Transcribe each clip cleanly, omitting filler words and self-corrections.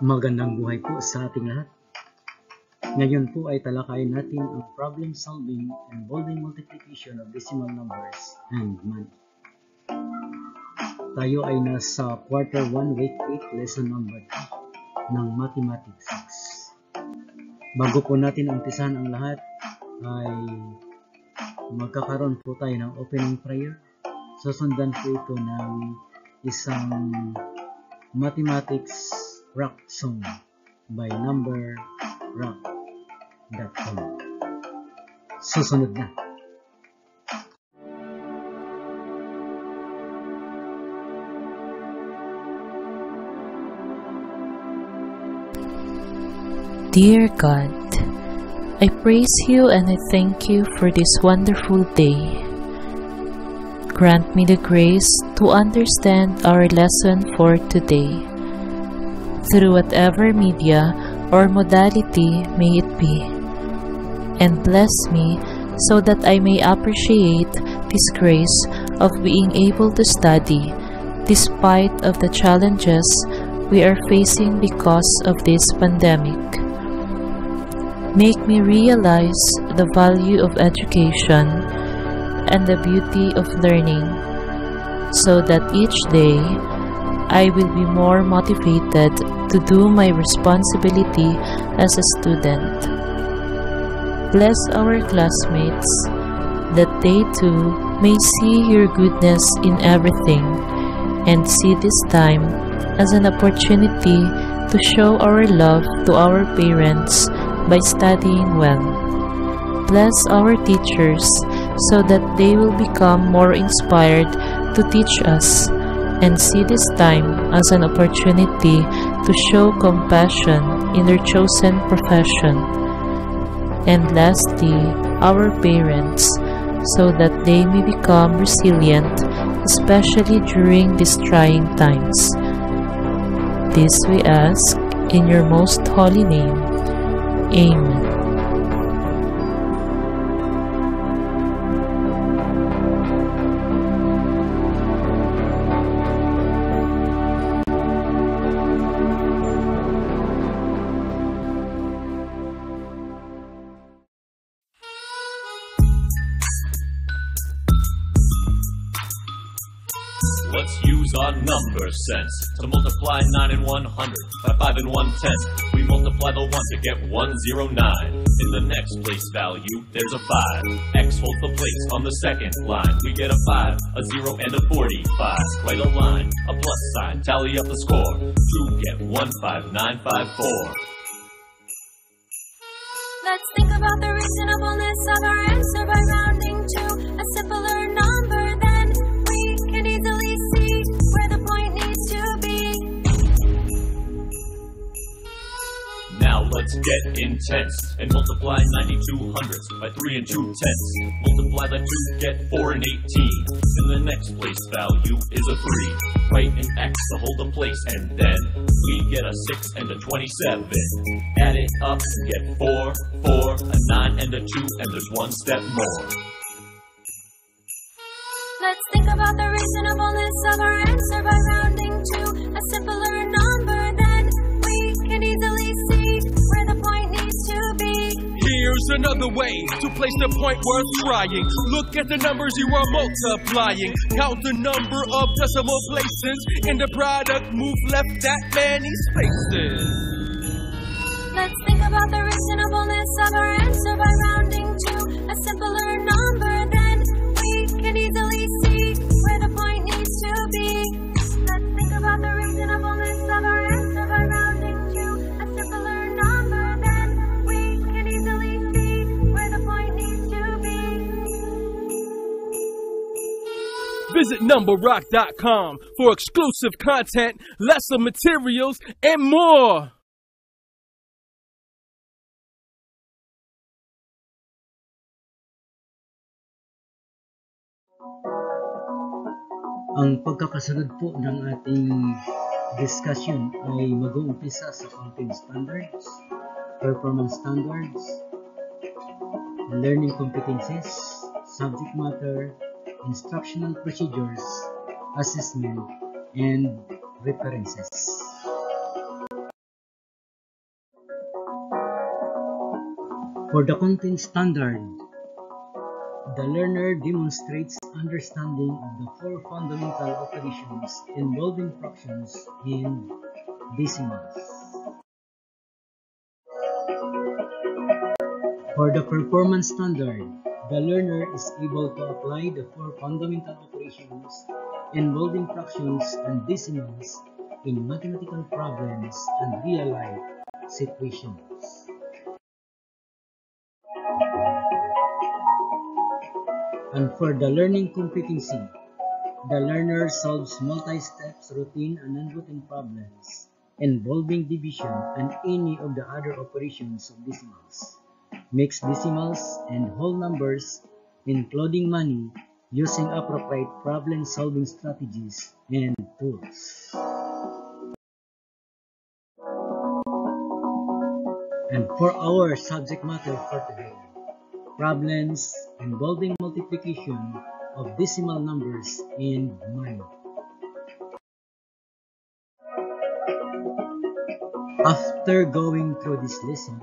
Magandang buhay po sa ating lahat. Ngayon po ay talakayin natin ang problem solving involving multiplication of decimal numbers and money. Tayo ay nasa quarter 1 week 8 lesson number 2 ng mathematics 6. Bago po natin umpisahan ang lahat ay magkakaroon po tayo ng opening prayer. Susundan po ito ng isang mathematics rock song by numberrock.com. Susunod na. Dear God, I praise you and I thank you for this wonderful day. Grant me the grace to understand our lesson for today, through whatever media or modality may it be, and bless me so that I may appreciate this grace of being able to study despite of the challenges we are facing because of this pandemic. Make me realize the value of education and the beauty of learning, so that each day I will be more motivated to do my responsibility as a student. Bless our classmates, that they too may see your goodness in everything and see this time as an opportunity to show our love to our parents by studying well. Bless our teachers so that they will become more inspired to teach us and see this time as an opportunity to show compassion in their chosen profession. And lastly, our parents, so that they may become resilient, especially during these trying times. This we ask in your most holy name. Amen. Let's use our number sense to multiply 9 and 100 by 5 and 1/10. We multiply the 1 to get 109. In the next place value, there's a 5. X holds the place on the second line. We get a 5, a 0, and a 45. Write a line, a plus sign, tally up the score to get 15954. Let's think about the reasonableness of our answer by rounding to a simpler number. Then we can easily see where the point needs to be. Now let's get intense and multiply 92 hundredths by 3 and 2/10. Multiply the 2, get 4 and 18. In the next place value is a 3. Write an X to hold the place, and then we get a 6 and a 27. Add it up and get 4, 4, a 9 and a 2, and there's one step more. Let's think about the reasonableness of our answer by rounding to a simpler number. Then we can easily see where the point needs to be. Here's another way to place the point worth trying. Look at the numbers you are multiplying. Count the number of decimal places in the product. Move left that many spaces. Let's think about the reasonableness of our answer by rounding to a simpler number. Then we can easily see where the point needs to be. Let's think about the reasonableness of our answer by rounding to a simpler number. Then we can easily see where the point needs to be. Visit numberrock.com for exclusive content, lesson materials, and more. Ang pagkakasunod po ng ating discussion ay mag-uumpisa sa counting standards, performance standards, learning competencies, subject matter, instructional procedures, assessment, and references. For the content standard, the learner demonstrates understanding of the four fundamental operations involving fractions and decimals. For the performance standard, the learner is able to apply the four fundamental operations involving fractions and decimals in mathematical problems and real-life situations. And for the learning competency, the learner solves multi-steps routine and non-routine problems involving division and any of the other operations of decimals, mixed decimals and whole numbers, including money, using appropriate problem-solving strategies and tools. And for our subject matter for today, problems involving multiplication of decimal numbers and money. After going through this lesson,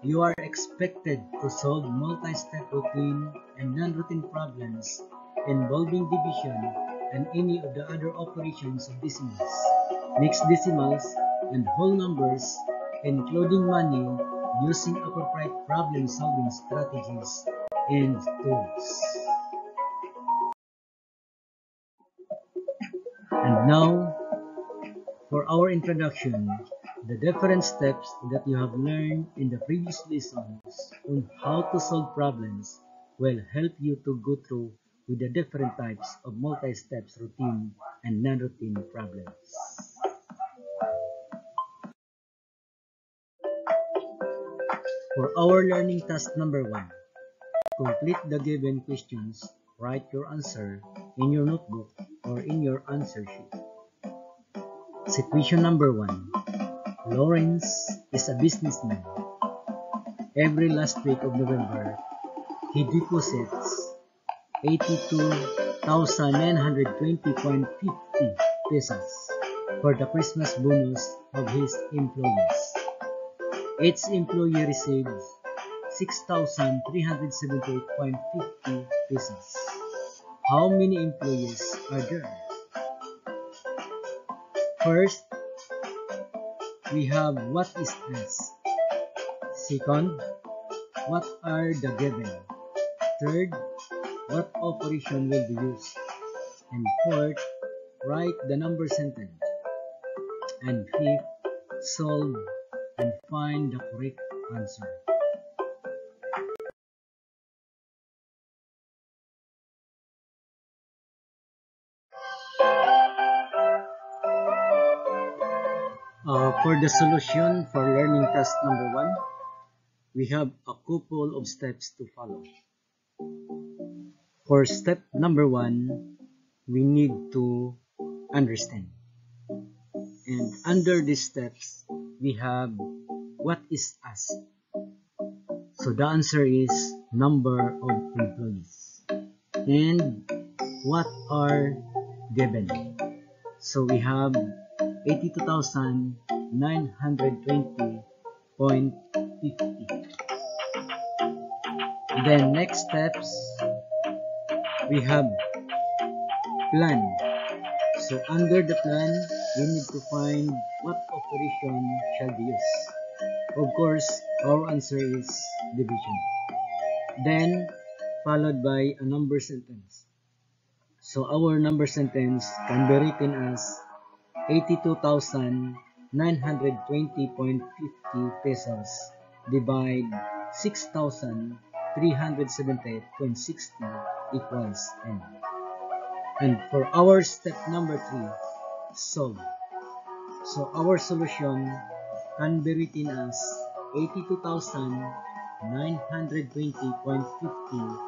you are expected to solve multi-step routine and non-routine problems involving division and any of the other operations of decimals, mixed decimals, and whole numbers, including money, using appropriate problem-solving strategies and tools. And now, for our introduction, the different steps that you have learned in the previous lessons on how to solve problems will help you to go through with the different types of multi-steps routine and non-routine problems. For our learning task number 1, complete the given questions. Write your answer in your notebook or in your answer sheet. Situation number 1. Lawrence is a businessman. Every last week of November, he deposits 82,920.50 pesos for the Christmas bonus of his employees. Each employee receives 6,378.50 pesos. How many employees are there? First, we have what is S. Second, what are the given? Third, what operation will be used? And fourth, write the number sentence. And fifth, solve and find the correct answer. For the solution for learning task number 1, we have a couple of steps to follow. For step number 1, we need to understand. And under these steps, we have what is asked. So the answer is number of employees. And what are given? So we have 82,920.50. Then next steps, we have plan. So under the plan, we need to find what operation shall be used. Of course, our answer is division. Then followed by a number sentence. So our number sentence can be written as 82,920.50 pesos divide 6,378.60 equals n. And for our step number 3, solve. So our solution can be written as 82,920.50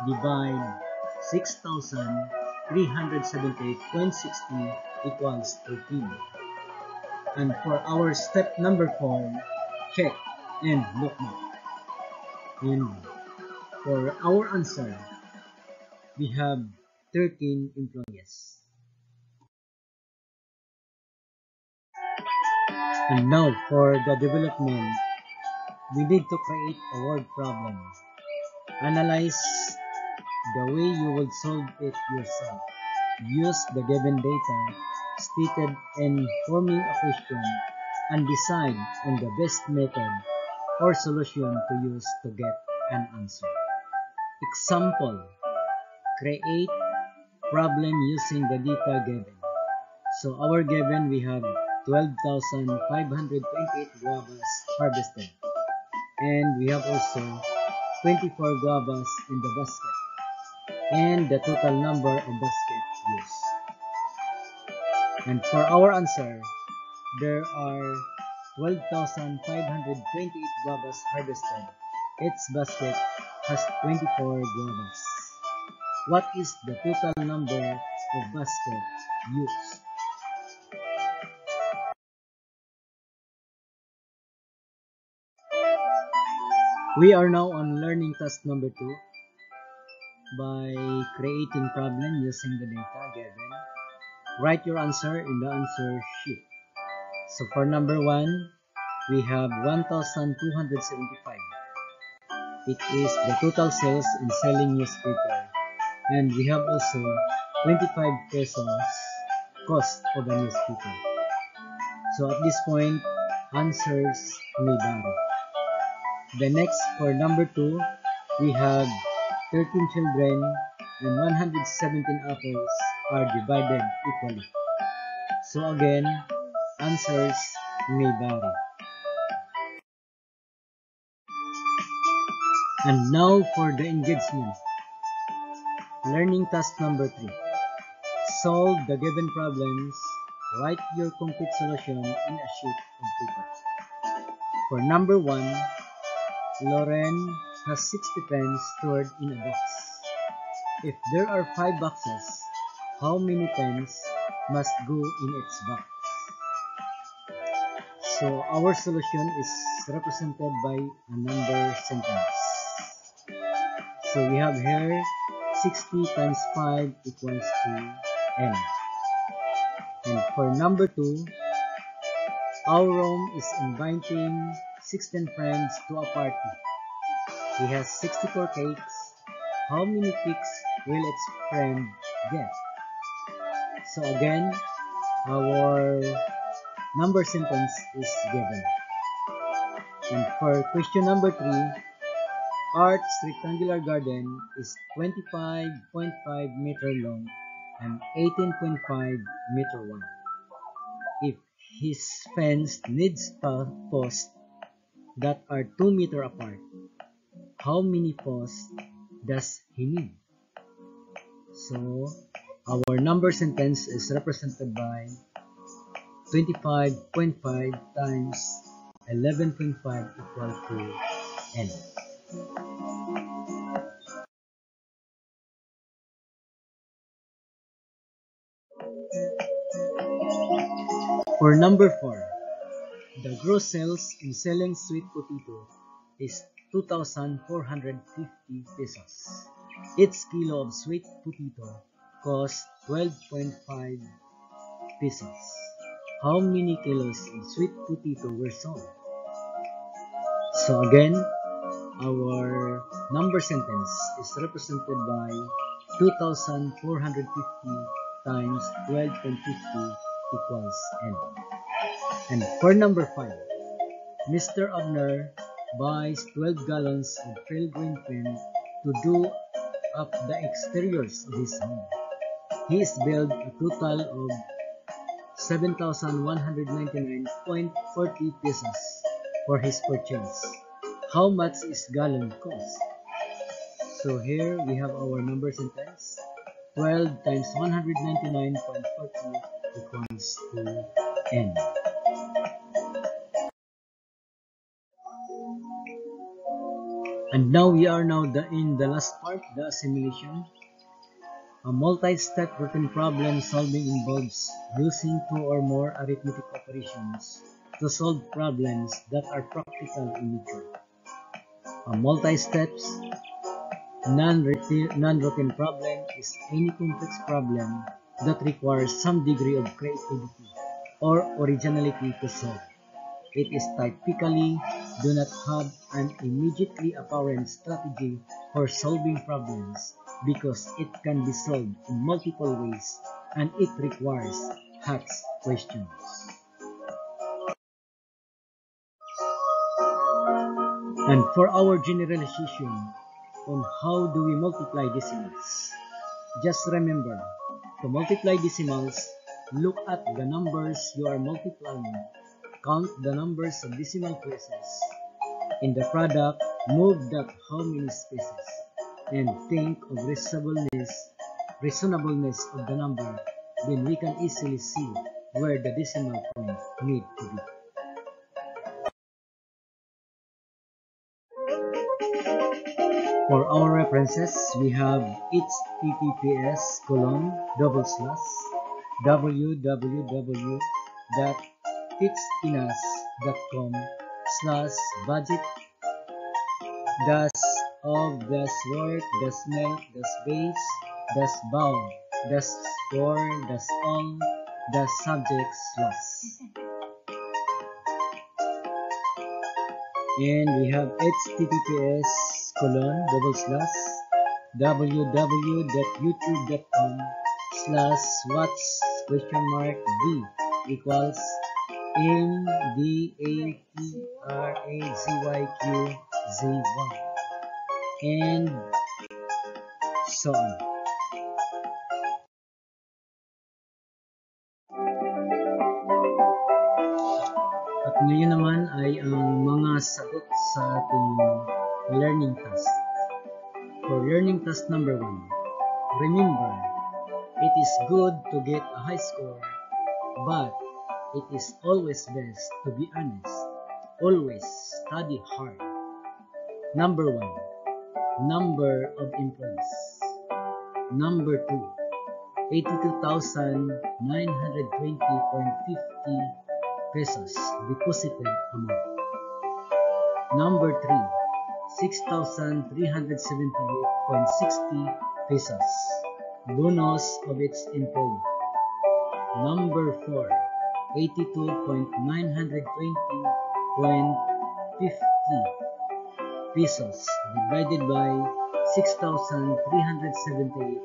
divide 6,378.60 equals 13. And for our step number 4, check and bookmark. And for our answer, we have 13 employees. And now for the development we need to create a word problem. Analyze the way you would solve it yourself. Use the given data stated in forming a question and decide on the best method or solution to use to get an answer. Example, create problem using the data given. So our given, we have 12,528 guavas harvested, and we have also 24 guavas in the basket, and the total number of baskets used. And for our answer, there are 12,528 guavas harvested. Its basket has 24 guavas. What is the total number of baskets used? We are now on learning task number 2 by creating problem using the data given. Write your answer in the answer sheet. So for number 1, we have 1,275. It is the total sales in selling newspaper. And we have also 25 pesos cost of a newspaper. So at this point, answers may vary. The next, for number 2, we have 13 children and 117 apples are divided equally. So again, answers may vary. And now for the engagement. Learning task number 3. Solve the given problems. Write your complete solution in a sheet of paper. For number 1, Loren has 60 pens stored in a box. If there are 5 boxes, how many pens must go in each box? So our solution is represented by a number sentence. So we have here 60 times 5 equals to n. And for number 2, Aurum is inviting 16 friends to a party. He has 64 cakes. How many cakes will its friend get? So again, our number sentence is given. And for question number 3, Art's rectangular garden is 25.5 meter long and 18.5 meter wide. If his fence needs posts that are 2 meter apart, how many posts does he need? So our number sentence is represented by 25.5 times 11.5 equal to n. For number 4, the gross sales in selling sweet potato is 2,450 pesos. Each kilo of sweet potato costs 12.5 pesos. How many kilos of sweet potato were sold? So again, our number sentence is represented by 2,450 times 12.50 equals n. And for number 5, Mr. Abner buys 12 gallons of pale green paint to do up the exteriors of his home. He is billed a total of 7,199.40 pesos for his purchase. How much is gallon cost? So here we have our number sentence. 12 times 199.40 equals to n. And now we are in the last part, the assimilation. A multi-step routine problem solving involves using 2 or more arithmetic operations to solve problems that are practical in nature. A multi-steps non-routine problem is any complex problem that requires some degree of creativity or originality to solve. It is typically do not have an immediately apparent strategy for solving problems because it can be solved in multiple ways and it requires hacks questions. And for our generalization on how do we multiply decimals, just remember, to multiply decimals, look at the numbers you are multiplying, count the numbers of decimal places. In the product, move that how many spaces, and think of reasonableness of the number, then we can easily see where the decimal point need to be. For our references, we have https://www.teachinas.com/budget das of das work das milk das base das bow das score das all das subject slash. And we have https://www.youtube.com/what's?v equals mdatrazYQzy and so on. At ngayon naman ay ang mga sagot sa ating learning task. For learning task number 1, remember, it is good to get a high score, but it is always best to be honest. Always study hard. Number 1, number of employees. Number 2, 82,920.50 pesos deposited amount. Number 3, 6,378.60 pesos bonus of its employee. Number 4, 82,920.50 pesos divided by 6,378.50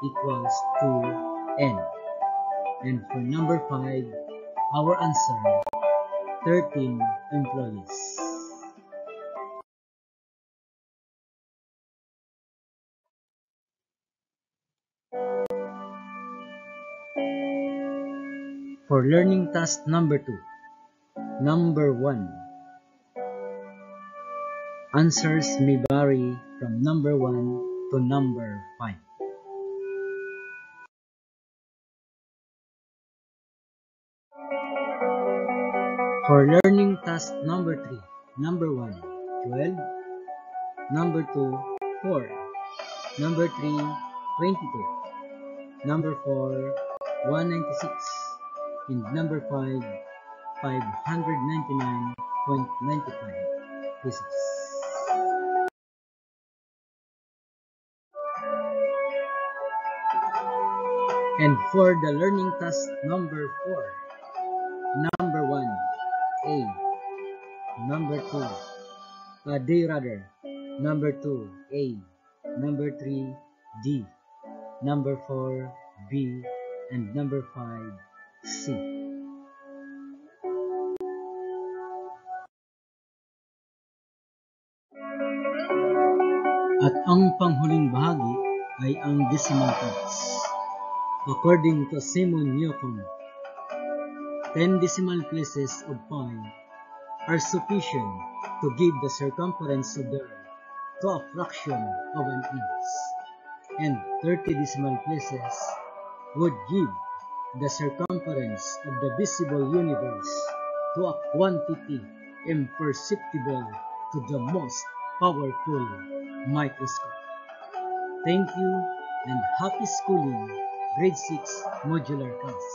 equals to N. And for number 5, our answer, 13 employees. For learning task number 2, number 1, answers may vary from number 1 to number 5. For learning task number 3, number 1, 12, number 2, 4, number 3, 22, number 4, 196, and number 5, 599.95 pesos. And for the learning task number 4, number 1, A, number 2, number 2, A, number 3, D, number 4, B, and number 5, C. At ang panghuling bahagi ay ang decimal points. According to Simon Newcomb, 10 decimal places of pi are sufficient to give the circumference of the earth to a fraction of an inch, and 30 decimal places would give the circumference of the visible universe to a quantity imperceptible to the most powerful microscope. Thank you and happy schooling, grade 6 modular class.